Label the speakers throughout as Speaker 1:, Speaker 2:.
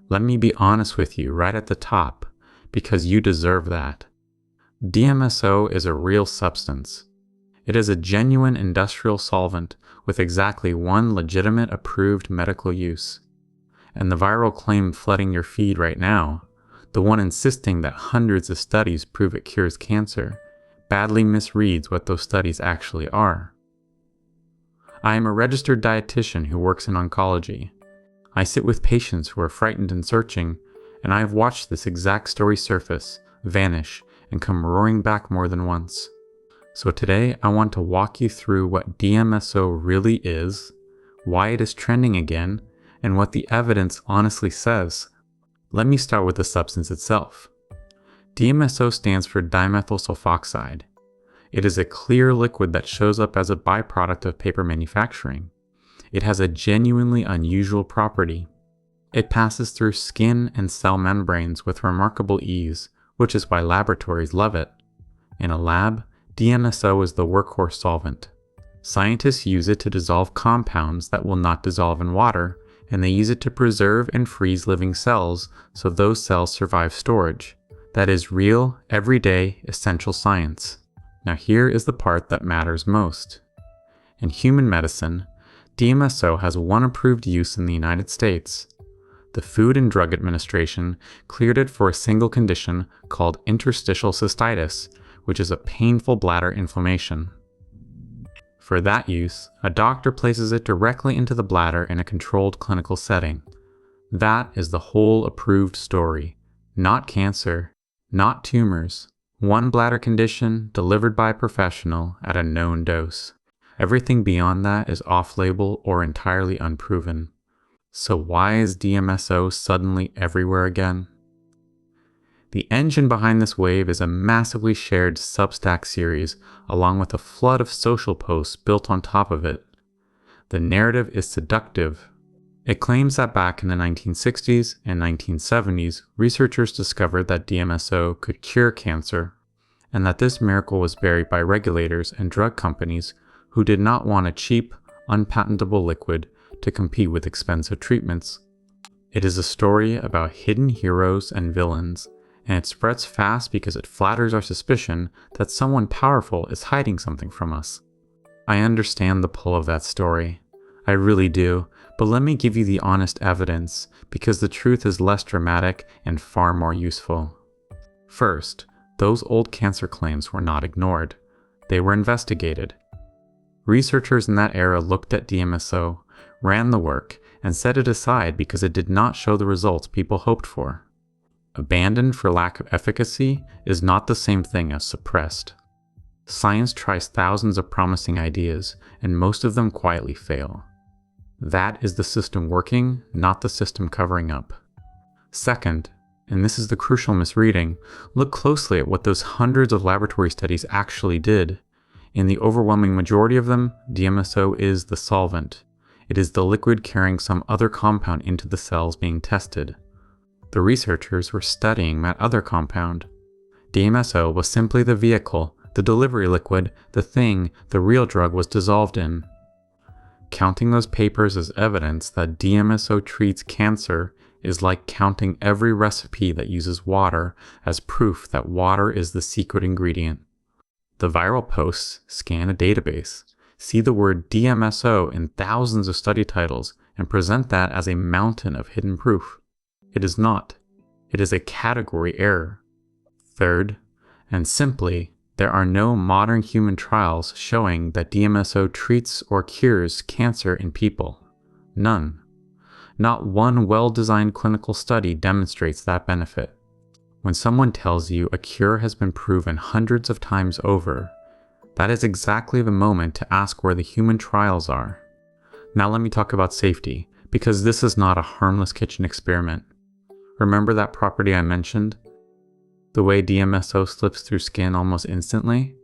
Speaker 1: Let me be honest with you right at the top, because you deserve that. DMSO is a real substance. It is a genuine industrial solvent with exactly one legitimate approved medical use. And the viral claim flooding your feed right now, the one insisting that hundreds of studies prove it cures cancer, badly misreads what those studies actually are. I am a registered dietitian who works in oncology. I sit with patients who are frightened and searching, and I have watched this exact story surface, vanish, and come roaring back more than once. So today I want to walk you through what DMSO really is, why it is trending again, and what the evidence honestly says. Let me start with the substance itself. DMSO stands for dimethyl sulfoxide. It is a clear liquid that shows up as a byproduct of paper manufacturing. It has a genuinely unusual property. It passes through skin and cell membranes with remarkable ease, which is why laboratories love it. In a lab, DMSO is the workhorse solvent. Scientists use it to dissolve compounds that will not dissolve in water, and they use it to preserve and freeze living cells so those cells survive storage. That is real, everyday, essential science. Now here is the part that matters most. In human medicine, DMSO has one approved use in the United States. The Food and Drug Administration cleared it for a single condition called interstitial cystitis, which is a painful bladder inflammation. For that use, a doctor places it directly into the bladder in a controlled clinical setting. That is the whole approved story. Not cancer, not tumors. One bladder condition delivered by a professional at a known dose. Everything beyond that is off-label or entirely unproven. So why is DMSO suddenly everywhere again? The engine behind this wave is a massively shared Substack series, along with a flood of social posts built on top of it. The narrative is seductive. It claims that back in the 1960s and 1970s, researchers discovered that DMSO could cure cancer, and that this miracle was buried by regulators and drug companies who did not want a cheap, unpatentable liquid to compete with expensive treatments. It is a story about hidden heroes and villains, and it spreads fast because it flatters our suspicion that someone powerful is hiding something from us. I understand the pull of that story. I really do, but let me give you the honest evidence, because the truth is less dramatic and far more useful. First, those old cancer claims were not ignored. They were investigated. Researchers in that era looked at DMSO, ran the work, and set it aside because it did not show the results people hoped for. Abandoned for lack of efficacy is not the same thing as suppressed. Science tries thousands of promising ideas, and most of them quietly fail. That is the system working, not the system covering up. Second, and this is the crucial misreading, look closely at what those hundreds of laboratory studies actually did. In the overwhelming majority of them, DMSO is the solvent. It is the liquid carrying some other compound into the cells being tested. The researchers were studying that other compound. DMSO was simply the vehicle, the delivery liquid, the thing the real drug was dissolved in. Counting those papers as evidence that DMSO treats cancer is like counting every recipe that uses water as proof that water is the secret ingredient. The viral posts scan a database, see the word DMSO in thousands of study titles, and present that as a mountain of hidden proof. It is not. It is a category error. Third, and simply, there are no modern human trials showing that DMSO treats or cures cancer in people. None. Not one well-designed clinical study demonstrates that benefit. When someone tells you a cure has been proven hundreds of times over, that is exactly the moment to ask where the human trials are. Now let me talk about safety, because this is not a harmless kitchen experiment. Remember that property I mentioned? The way DMSO slips through skin almost instantly?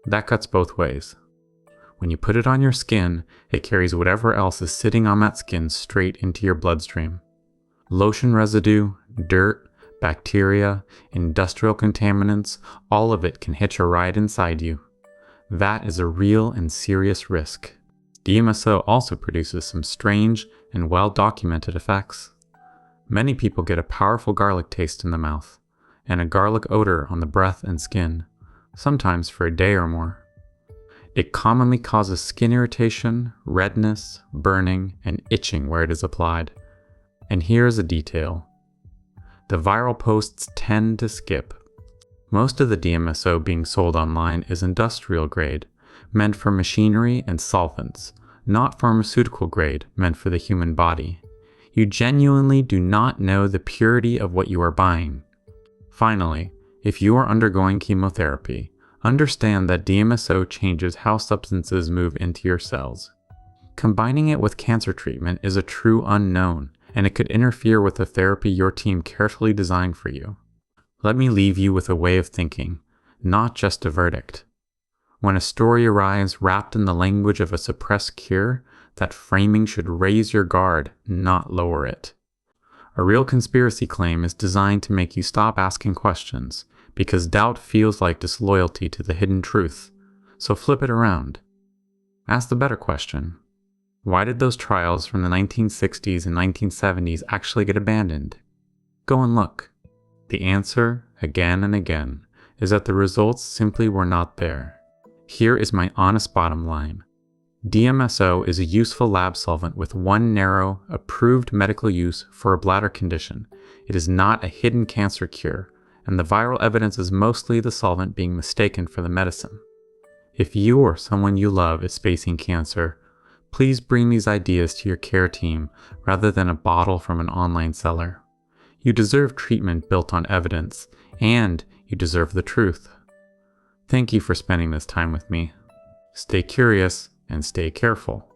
Speaker 1: That cuts both ways. When you put it on your skin, it carries whatever else is sitting on that skin straight into your bloodstream. Lotion residue, dirt, bacteria, industrial contaminants, all of it can hitch a ride inside you. That is a real and serious risk. DMSO also produces some strange and well-documented effects. Many people get a powerful garlic taste in the mouth, and a garlic odor on the breath and skin, sometimes for a day or more. It commonly causes skin irritation, redness, burning, and itching where it is applied. And here is a detail. The viral posts tend to skip. Most of the DMSO being sold online is industrial grade, meant for machinery and solvents, not pharmaceutical grade, meant for the human body. You genuinely do not know the purity of what you are buying. Finally, if you are undergoing chemotherapy, understand that DMSO changes how substances move into your cells. Combining it with cancer treatment is a true unknown, and it could interfere with the therapy your team carefully designed for you. Let me leave you with a way of thinking, not just a verdict. When a story arrives wrapped in the language of a suppressed cure, that framing should raise your guard, not lower it. A real conspiracy claim is designed to make you stop asking questions, because doubt feels like disloyalty to the hidden truth. So flip it around. Ask the better question. Why did those trials from the 1960s and 1970s actually get abandoned? Go and look. The answer, again and again, is that the results simply were not there. Here is my honest bottom line. DMSO is a useful lab solvent with one narrow, approved medical use for a bladder condition. It is not a hidden cancer cure, and the viral evidence is mostly the solvent being mistaken for the medicine. If you or someone you love is facing cancer, please bring these ideas to your care team rather than a bottle from an online seller. You deserve treatment built on evidence, and you deserve the truth. Thank you for spending this time with me. Stay curious and stay careful.